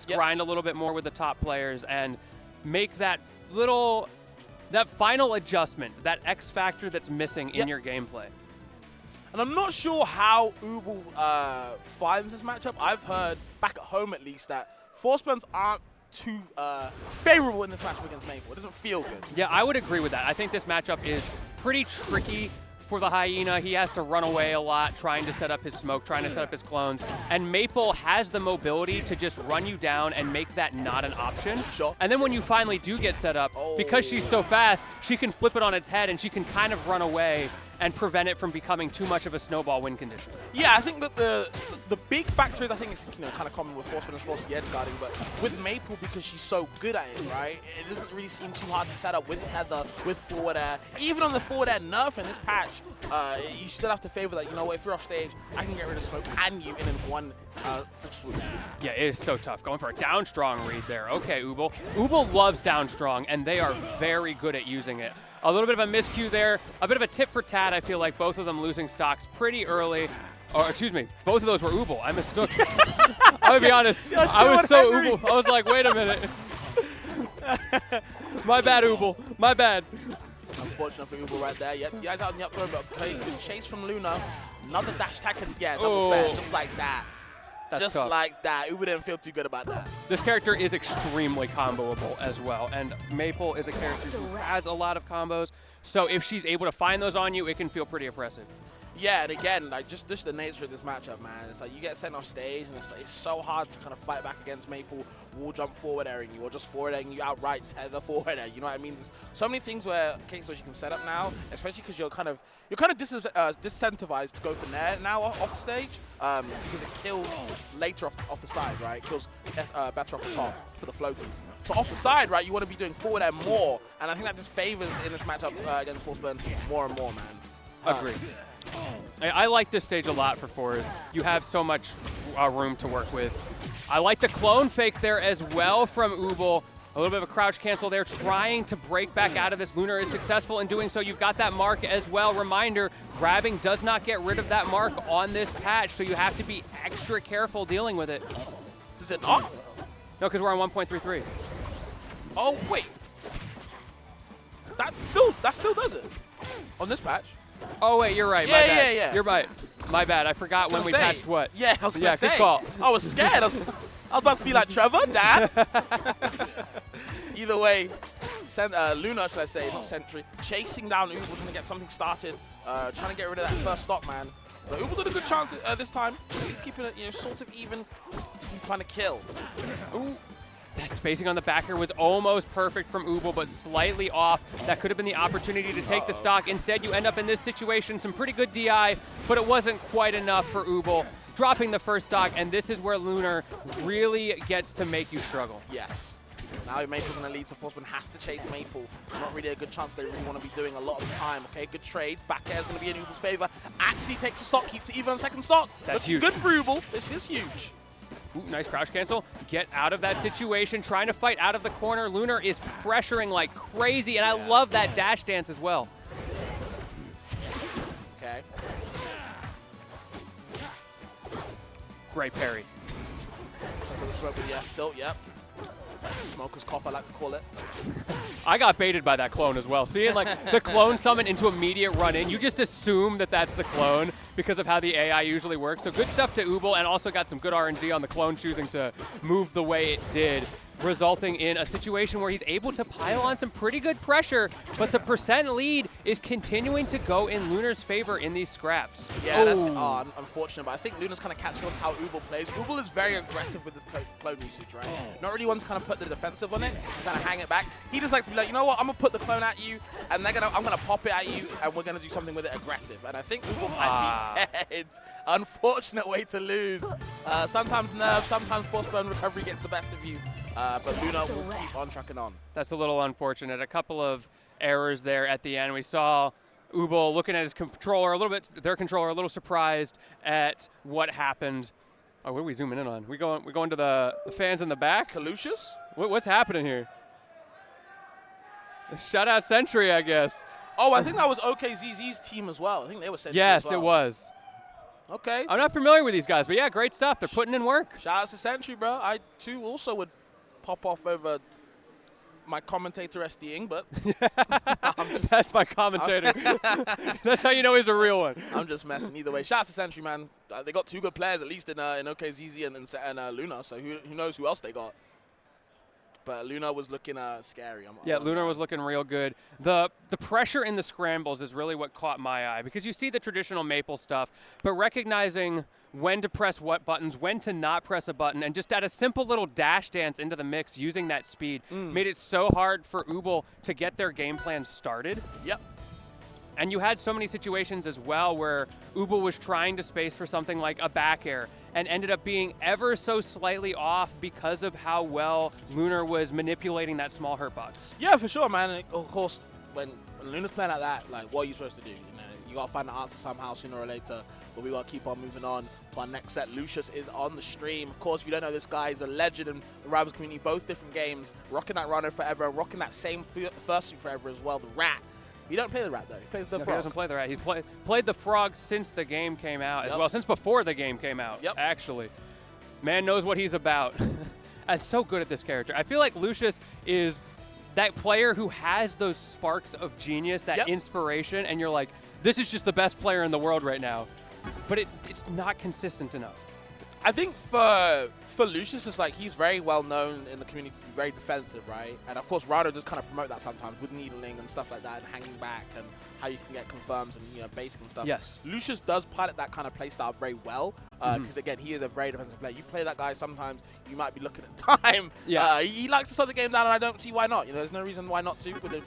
grind a little bit more with the top players, and make that final adjustment, that X factor that's missing in your gameplay. And I'm not sure how Ubel finds this matchup. I've heard, back at home at least, that Forsburns aren't too favorable in this matchup against Maypul. It doesn't feel good. Yeah, I would agree with that. I think this matchup is pretty tricky for the Hyena. He has to run away a lot, trying to set up his smoke, trying to set up his clones. And Maypul has the mobility to just run you down and make that not an option. Sure. And then when you finally do get set up, because she's so fast, she can flip it on its head and she can kind of run away and prevent it from becoming too much of a snowball win condition. Yeah, I think that the big factor is, I think it's kind of common with Forsburn and force the edge guarding, but with Maypul, because she's so good at it, right? It doesn't really seem too hard to set up with tether, with forward air. Even on the forward air nerf in this patch, you still have to favor that. You know what? If you're off stage, I can get rid of smoke and you in one full swoop. Yeah, it is so tough. Going for a down strong read there. Okay, Ubel. Ubel loves down strong, and they are very good at using it. A little bit of a miscue there. A bit of a tip for Tad. I feel like both of them losing stocks pretty early. Or, excuse me, both of those were Ubel. I mistook. I'm going to be honest. I was so Ubel. I was like, wait a minute. My bad, Ubel. My bad. Unfortunate for Ubel right there. Yep, the guy's out in the up throw, but okay, good chase from Lunar. Another dash attack, and yeah, double fair, just like that. That's just tough. like that. Ubel didn't feel too good about that. This character is extremely comboable as well, and Maypul is a character who has a lot of combos, so if she's able to find those on you, it can feel pretty oppressive. Yeah, and again, like just the nature of this matchup, man. It's like you get sent off stage, and it's so hard to kind of fight back against Maypul, wall jump forward airing you, or just forward airing you outright, tether forward air. You know what I mean? There's so many things where cases you can set up now, especially because you're kind of disincentivized to go for Nair now off stage, because it kills later off the side, right? It kills better off the top for the floaties. So off the side, right, you want to be doing forward air more, and I think that just favors in this matchup against Forsburn more and more, man. Agreed. I like this stage a lot for fours. You have so much room to work with. I like the clone fake there as well from Ubel. A little bit of a crouch cancel there, trying to break back out of this. Lunar is successful in doing so. You've got that mark as well. Reminder, grabbing does not get rid of that mark on this patch, so you have to be extra careful dealing with it. Does it not? No, because we're on 1.33. Oh, wait. That still does it on this patch. Oh, wait, you're right. Yeah, my bad. yeah. You're right. My bad. I forgot when we patched what. Yeah, I was going to say. Good call. I was scared. I was about to be like, Trevor, Dad. Either way, Lunar, should I say, not Sentry, chasing down Ubel, trying to get something started, trying to get rid of that first stock, man. But Ubel did a good chance this time. He's keeping it, sort of even. Just needs to find a kill. Ooh. That spacing on the backer was almost perfect from Ubel, but slightly off. That could have been the opportunity to take the stock. Instead, you end up in this situation. Some pretty good DI, but it wasn't quite enough for Ubel. Dropping the first stock, and this is where Lunar really gets to make you struggle. Yes. Now Maypul's in the lead, so Forsburn has to chase Maypul. Not really a good chance they really want to be doing a lot of the time. Okay, good trades. Back air is going to be in Ubel's favor. Actually takes a stock, keeps it even on second stock. That's huge. Good for Ubel. This is huge. Ooh, nice crouch cancel. Get out of that situation. Trying to fight out of the corner. Lunar is pressuring like crazy, and I love that dash dance as well. Okay. Great parry. So the smoke with the F tilt, yep. Smoker's cough, I like to call it. I got baited by that clone as well. Seeing like the clone summon into immediate run in, you just assume that that's the clone because of how the AI usually works. So good stuff to Ubel, and also got some good RNG on the clone choosing to move the way it did, resulting in a situation where he's able to pile on some pretty good pressure, but the percent lead is continuing to go in Lunar's favor in these scraps. Yeah, that's unfortunate, but I think Lunar's kind of catching on to how Ubel plays. Ubel is very aggressive with his clone usage, right? Not really one to kind of put the defensive on it, kind of hang it back. He just likes to be like, you know what, I'm going to put the clone at you, and I'm going to pop it at you, and we're going to do something with it aggressive. And I think Ubel might be dead. Unfortunate way to lose. Sometimes nerves, sometimes Forsburn recovery gets the best of you. But Lunar will keep on trucking on. That's a little unfortunate. A couple of errors there at the end. We saw Ubel looking at his controller a little bit, their controller a little surprised at what happened. Oh, what are we zooming in on? We going to the fans in the back? To Lucius? What's happening here? Shout out Sentry, I guess. Oh, I think that was OKZZ's team as well. I think they were Sentry Yes, as well. it was. Okay. I'm not familiar with these guys, but yeah, great stuff. They're putting in work. Shout out to Sentry, bro. I, too, also would pop off over my commentator SDing, but That's my commentator. That's how you know he's a real one. I'm just messing. Either way, shout out to Sentry, man. They got 2 good players, at least in OKZZ and Lunar, so who knows who else they got. But Lunar was looking scary. Yeah, Lunar was looking real good. The pressure in the scrambles is really what caught my eye, because you see the traditional Maypul stuff, but recognizing when to press what buttons, when to not press a button, and just add a simple little dash dance into the mix using that speed made it so hard for Ubel to get their game plan started. Yep. And you had so many situations as well where Ubel was trying to space for something like a back air and ended up being ever so slightly off because of how well Lunar was manipulating that small hurt box. Yeah, for sure, man. And of course, when Lunar's playing like that, like, what are you supposed to do? You got to find the answer somehow sooner or later, but we got to keep on moving on to our next set. Lucius is on the stream. Of course, if you don't know, this guy is a legend in the Rivals community, both different games, rocking that Runner forever, rocking that same fursuit forever as well, the Rat. He don't play the Rat, though. He plays the Frog. He doesn't play the Rat. He's played the Frog since the game came out as well, since before the game came out, actually. Man knows what he's about. And so good at this character. I feel like Lucius is that player who has those sparks of genius, that inspiration, and you're like, this is just the best player in the world right now. But it's not consistent enough. I think for Lucius, it's like he's very well known in the community to be very defensive, right? And of course, Rado does kind of promote that sometimes with needling and stuff like that, and hanging back, and how you can get confirms and baiting and stuff. Yes. Lucius does pilot that kind of play style very well, because again, he is a very defensive player. You play that guy, sometimes you might be looking at time. Yeah. He likes to slow the game down, and I don't see why not. There's no reason why not to with